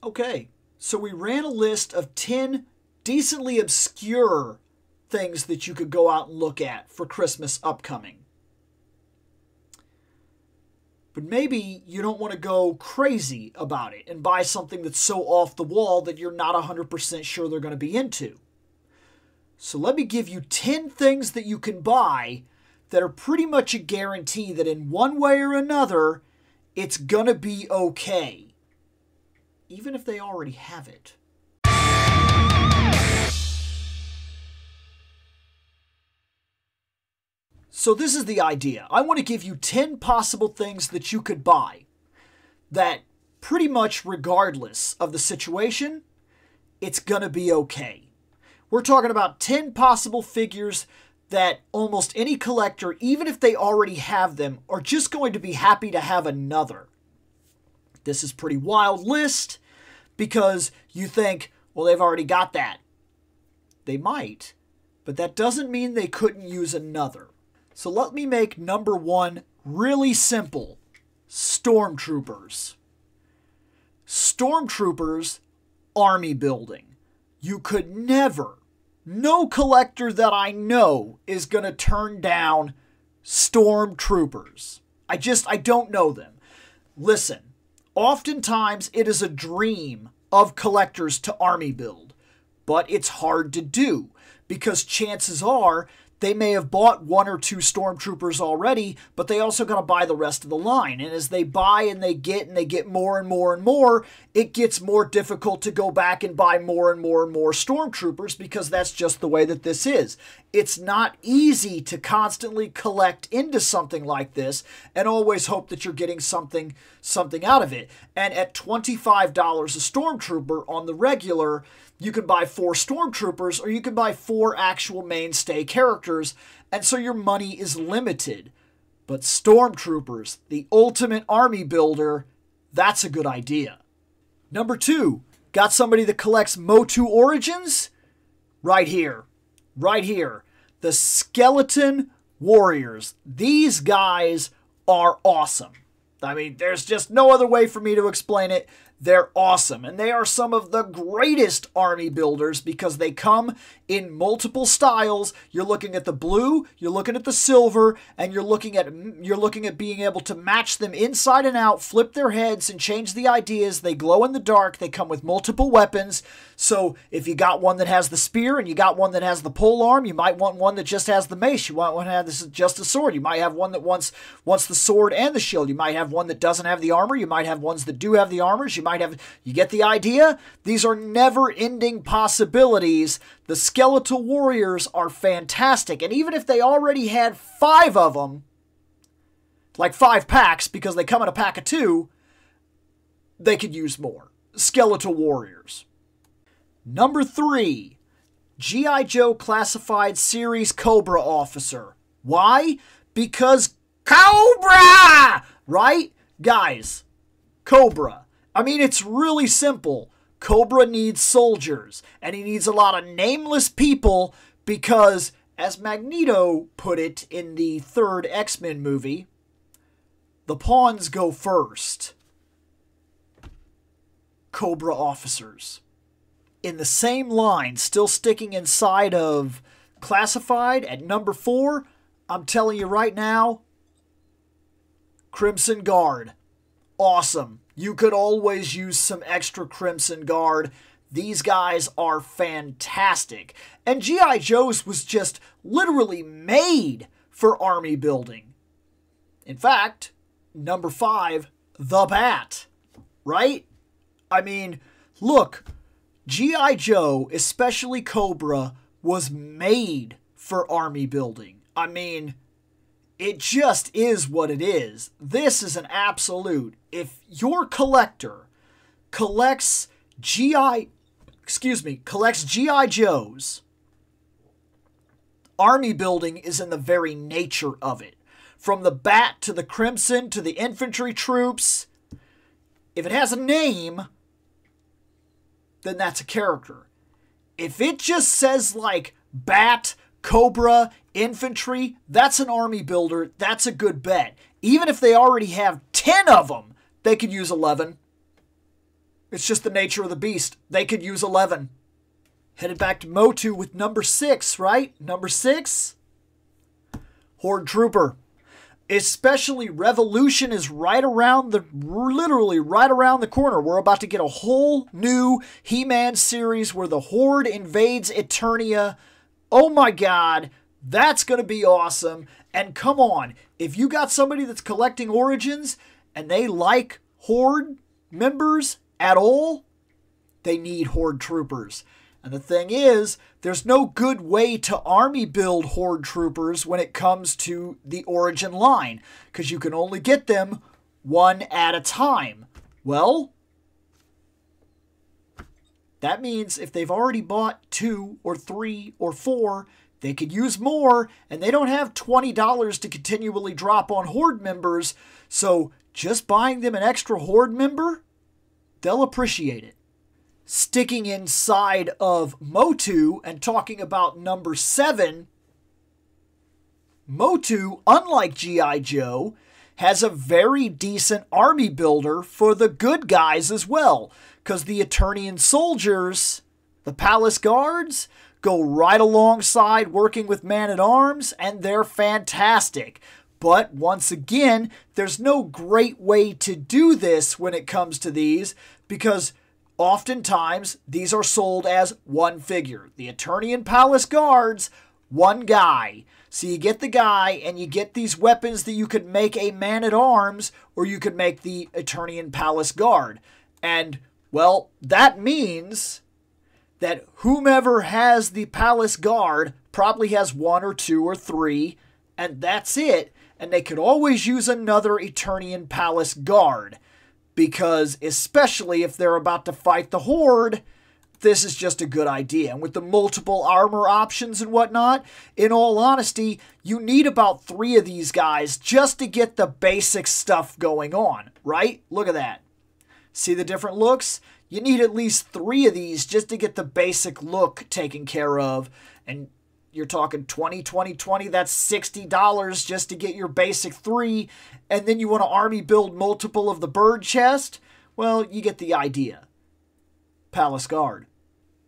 Okay, so we ran a list of 10 decently obscure things that you could go out and look at for Christmas upcoming. But maybe you don't want to go crazy about it and buy something that's so off the wall that you're not 100% sure they're going to be into. So let me give you 10 things that you can buy that are pretty much a guarantee that in one way or another, it's going to be okay. Even if they already have it. So this is the idea. I want to give you 10 possible things that you could buy that pretty much regardless of the situation, it's going to be okay. We're talking about 10 possible figures that almost any collector, even if they already have them, are just going to be happy to have another. This is a pretty wild list because you think, well, they've already got that. They might, but that doesn't mean they couldn't use another. So let me make number one really simple. Stormtroopers. Stormtroopers, army building. You could never, no collector that I know is going to turn down Stormtroopers. I don't know them. Listen, oftentimes it is a dream of collectors to army build, but it's hard to do because chances are they may have bought one or two Stormtroopers already, but they also got to buy the rest of the line. And as they buy and they get more and more and more, it gets more difficult to go back and buy more and more and more Stormtroopers because that's just the way that this is. It's not easy to constantly collect into something like this and always hope that you're getting something out of it. And at $25 a Stormtrooper on the regular, you can buy 4 Stormtroopers or you can buy 4 actual mainstay characters, and so your money is limited. But Stormtroopers, the ultimate army builder, that's a good idea. Number 2, got somebody that collects Motu Origins? Right here. Right here. The Skeleton Warriors. These guys are awesome. I mean, there's just no other way for me to explain it. They're awesome, and they are some of the greatest army builders because they come in multiple styles. You're looking at the blue, you're looking at the silver, and you're looking at being able to match them inside and out, flip their heads, and change the ideas. They glow in the dark. They come with multiple weapons. So if you got one that has the spear and you got one that has the pole arm, you might want one that just has the mace. You might want to have this just a sword. You might have one that wants the sword and the shield. You might have one that doesn't have the armor. You might have ones that do have the armors. You get the idea? These are never-ending possibilities. The Skeletal Warriors are fantastic. And even if they already had 5 of them, like 5 packs, because they come in a pack of 2, they could use more. Skeletal Warriors. Number 3, G.I. Joe Classified Series Cobra Officer. Why? Because Cobra! Right? Guys, Cobra. I mean, it's really simple. Cobra needs soldiers, and he needs a lot of nameless people because, as Magneto put it in the 3rd X-Men movie, the pawns go first. Cobra officers. In the same line, still sticking inside of Classified at number 4, I'm telling you right now, Crimson Guard. Awesome. You could always use some extra Crimson Guard. These guys are fantastic. And G.I. Joe's was just literally made for army building. In fact, number 5, the Bat. Right? I mean, look, G.I. Joe, especially Cobra, was made for army building. I mean, it just is what it is. This is an absolute. If your collector collects G.I. Joes, army building is in the very nature of it. From the Bat to the Crimson to the infantry troops, if it has a name, then that's a character. If it just says like Bat, Cobra, infantry, that's an army builder. That's a good bet. Even if they already have 10 of them, they could use 11. It's just the nature of the beast. They could use 11. Headed back to Motu with number 6, right? Number 6, Hord Trooper. Especially Revolution is right around literally right around the corner. We're about to get a whole new He-Man series where the Horde invades Eternia. Oh my God, that's going to be awesome. And come on, if you got somebody that's collecting Origins and they like Horde members at all, they need Horde Troopers. And the thing is, there's no good way to army build Horde Troopers when it comes to the Origin line, because you can only get them one at a time. Well, that means if they've already bought 2 or 3 or 4, they could use more, and they don't have $20 to continually drop on Horde members, so just buying them an extra Horde member, they'll appreciate it. Sticking inside of Motu and talking about number 7, Motu, unlike G.I. Joe, has a very decent army builder for the good guys as well, because the Eternian soldiers, the Palace Guards, go right alongside working with Man-at-Arms, and they're fantastic. But once again, there's no great way to do this when it comes to these, because oftentimes, these are sold as one figure. The Eternian Palace Guards, one guy. So you get the guy, and you get these weapons that you could make a Man-at-Arms, or you could make the Eternian Palace Guard. And, well, that means that whomever has the Palace Guard probably has 1 or 2 or 3, and that's it. And they could always use another Eternian Palace Guard. Because especially if they're about to fight the Horde, this is just a good idea. And with the multiple armor options and whatnot, in all honesty, you need about 3 of these guys just to get the basic stuff going on, right? Look at that. See the different looks? You need at least 3 of these just to get the basic look taken care of. And you're talking 20, 20, 20, that's $60 just to get your basic 3, and then you want to army build multiple of the bird chest? Well, you get the idea. Palace Guard.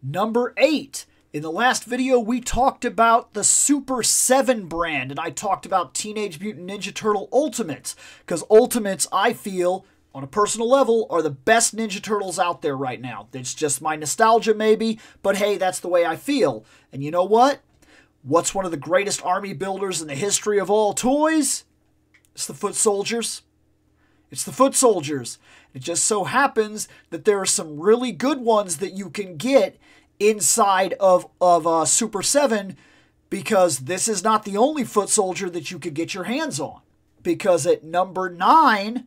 Number 8. In the last video, we talked about the Super 7 brand, and I talked about Teenage Mutant Ninja Turtle Ultimates, because Ultimates, I feel, on a personal level, are the best Ninja Turtles out there right now. It's just my nostalgia maybe, but hey, that's the way I feel. And you know what? What's one of the greatest army builders in the history of all toys? It's the Foot Soldiers. It's the Foot Soldiers. It just so happens that there are some really good ones that you can get inside of Super 7, because this is not the only Foot Soldier that you could get your hands on. Because at number 9,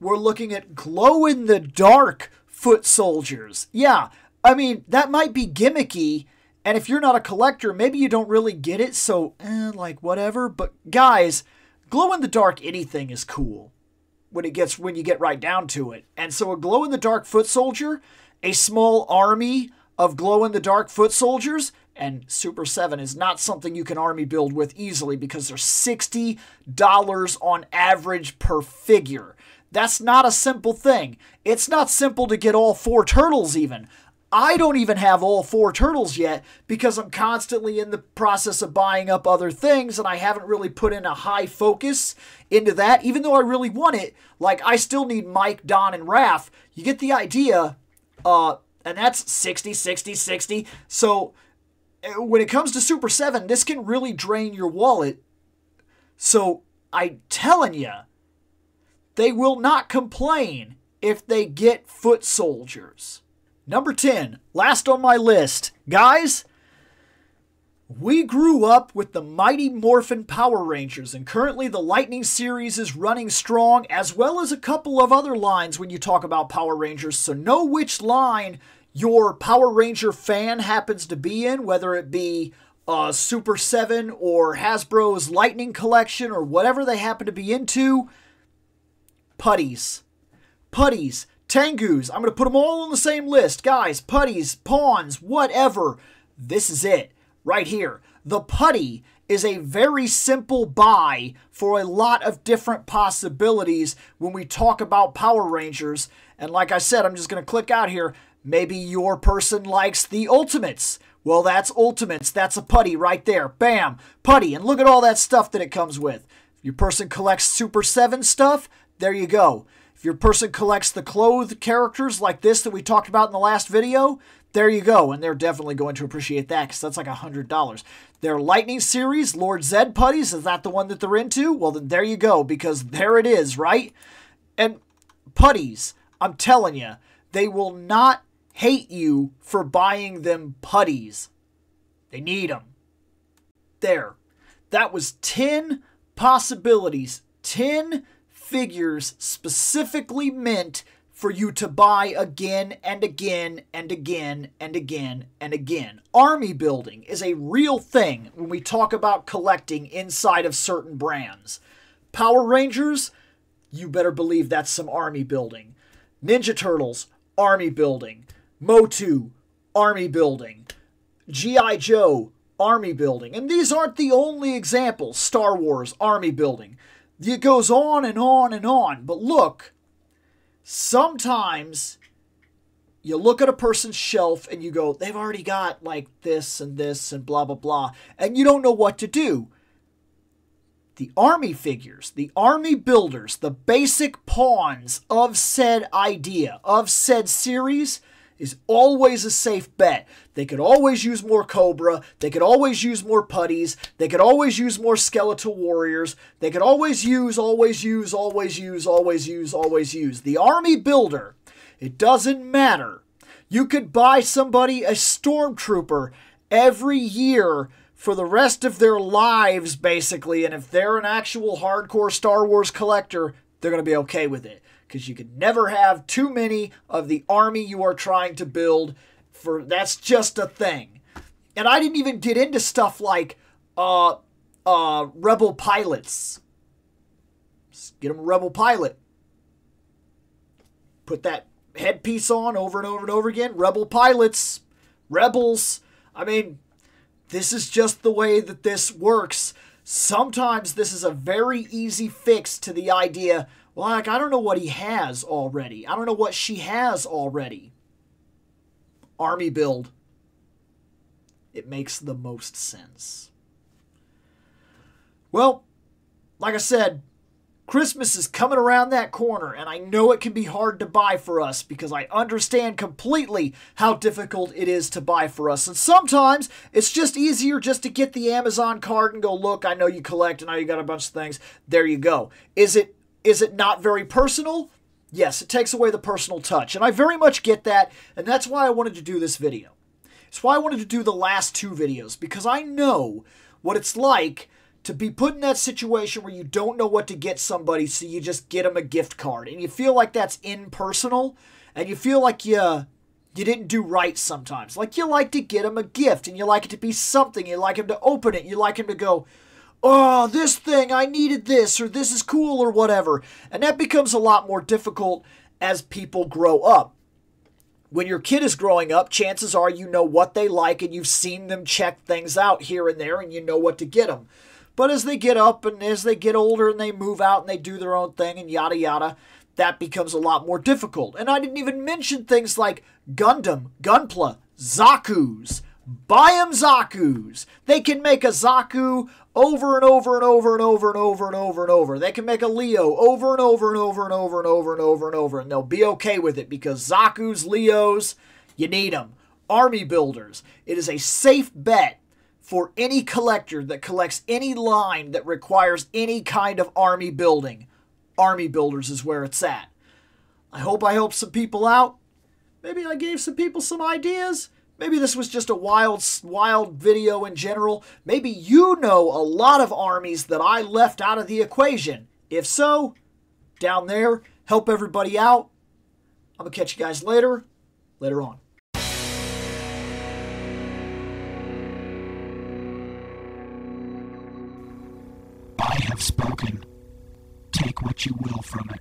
we're looking at Glo In The Dark Foot Soldiers. Yeah, I mean, that might be gimmicky, and if you're not a collector, maybe you don't really get it, so, like, whatever. But, guys, Glo In The Dark anything is cool when you get right down to it. And so a Glo In The Dark Foot Soldier, a small army of Glo In The Dark Foot Soldiers, and Super 7 is not something you can army build with easily because they're $60 on average per figure. That's not a simple thing. It's not simple to get all 4 turtles even. I don't even have all 4 turtles yet because I'm constantly in the process of buying up other things, and I haven't really put in a high focus into that, even though I really want it. Like, I still need Mike, Don, and Raph. You get the idea, and that's 60, 60, 60. So when it comes to Super 7, this can really drain your wallet. So I'm telling you, they will not complain if they get Foot Soldiers. Number 10, last on my list. Guys, we grew up with the Mighty Morphin Power Rangers, and currently the Lightning series is running strong, as well as a couple of other lines when you talk about Power Rangers, so know which line your Power Ranger fan happens to be in, whether it be Super 7 or Hasbro's Lightning Collection or whatever they happen to be into. Putties. Putties. Tengus, I'm going to put them all on the same list. Guys, Putties, Pawns, whatever. This is it, right here. The Putty is a very simple buy for a lot of different possibilities when we talk about Power Rangers. And like I said, I'm just going to click out here. Maybe your person likes the Ultimates. Well, that's Ultimates. That's a putty right there. Bam, putty. And look at all that stuff that it comes with. If your person collects Super 7 stuff, there you go. If your person collects the clothed characters like this that we talked about in the last video, there you go. And they're definitely going to appreciate that because that's like $100. Their Lightning series, Lord Zed putties, is that the one that they're into? Well, then there you go, because there it is, right? And putties, I'm telling you, they will not hate you for buying them putties. They need them. There. That was 10 possibilities, 10 figures specifically meant for you to buy again and again and again and again and again. Army building is a real thing when we talk about collecting inside of certain brands. Power Rangers, you better believe that's some army building. Ninja Turtles, army building. Motu, army building. G.I. Joe, army building. And these aren't the only examples. Star Wars, army building. It goes on and on and on. But look, sometimes you look at a person's shelf and you go, they've already got like this and blah, blah, blah. And you don't know what to do. The army figures, the army builders, the basic pawns of said idea, of said series, is always a safe bet. They could always use more Cobra. They could always use more Putties. They could always use more Skeletal Warriors. They could always use. The army builder, it doesn't matter. You could buy somebody a Stormtrooper every year for the rest of their lives, basically. And if they're an actual hardcore Star Wars collector, they're going to be okay with it. Because you can never have too many of the army you are trying to build. That's just a thing. And I didn't even get into stuff like Rebel pilots. Just get them a Rebel pilot. Put that headpiece on over and over and over again. Rebel pilots. Rebels. I mean, this is just the way that this works. Sometimes this is a very easy fix to the idea, like, I don't know what he has already. I don't know what she has already. Army build. It makes the most sense. Well, like I said, Christmas is coming around that corner, and I know it can be hard to buy for us because I understand completely how difficult it is to buy for us. And sometimes it's just easier just to get the Amazon card and go, look, I know you collect and I know you got a bunch of things. There you go. Is it not very personal? Yes, it takes away the personal touch. And I very much get that, and that's why I wanted to do this video. It's why I wanted to do the last two videos, because I know what it's like to be put in that situation where you don't know what to get somebody, so you just get them a gift card. And you feel like that's impersonal, and you feel like you didn't do right sometimes. Like you like to get them a gift, and you like it to be something. You like them to open it. You like them to go, oh, this thing, I needed this, or this is cool, or whatever. And that becomes a lot more difficult as people grow up. When your kid is growing up, chances are you know what they like, and you've seen them check things out here and there, and you know what to get them. But as they get up, and as they get older, and they move out, and they do their own thing, and yada yada, that becomes a lot more difficult. And I didn't even mention things like Gundam, Gunpla, Zaku's. Buy 'em Zaku's. They can make a Zaku over and over and over and over and over and over and over. They can make a Leo over and over and over and over and over and over and over, and they'll be okay with it because Zaku's, Leos, you need them. Army builders. It is a safe bet for any collector that collects any line that requires any kind of army building. Army builders is where it's at. I hope I helped some people out. Maybe I gave some people some ideas. Maybe this was just a wild video in general. Maybe you know a lot of armies that I left out of the equation. If so, down there, help everybody out. I'm going to catch you guys later on. I have spoken. Take what you will from it.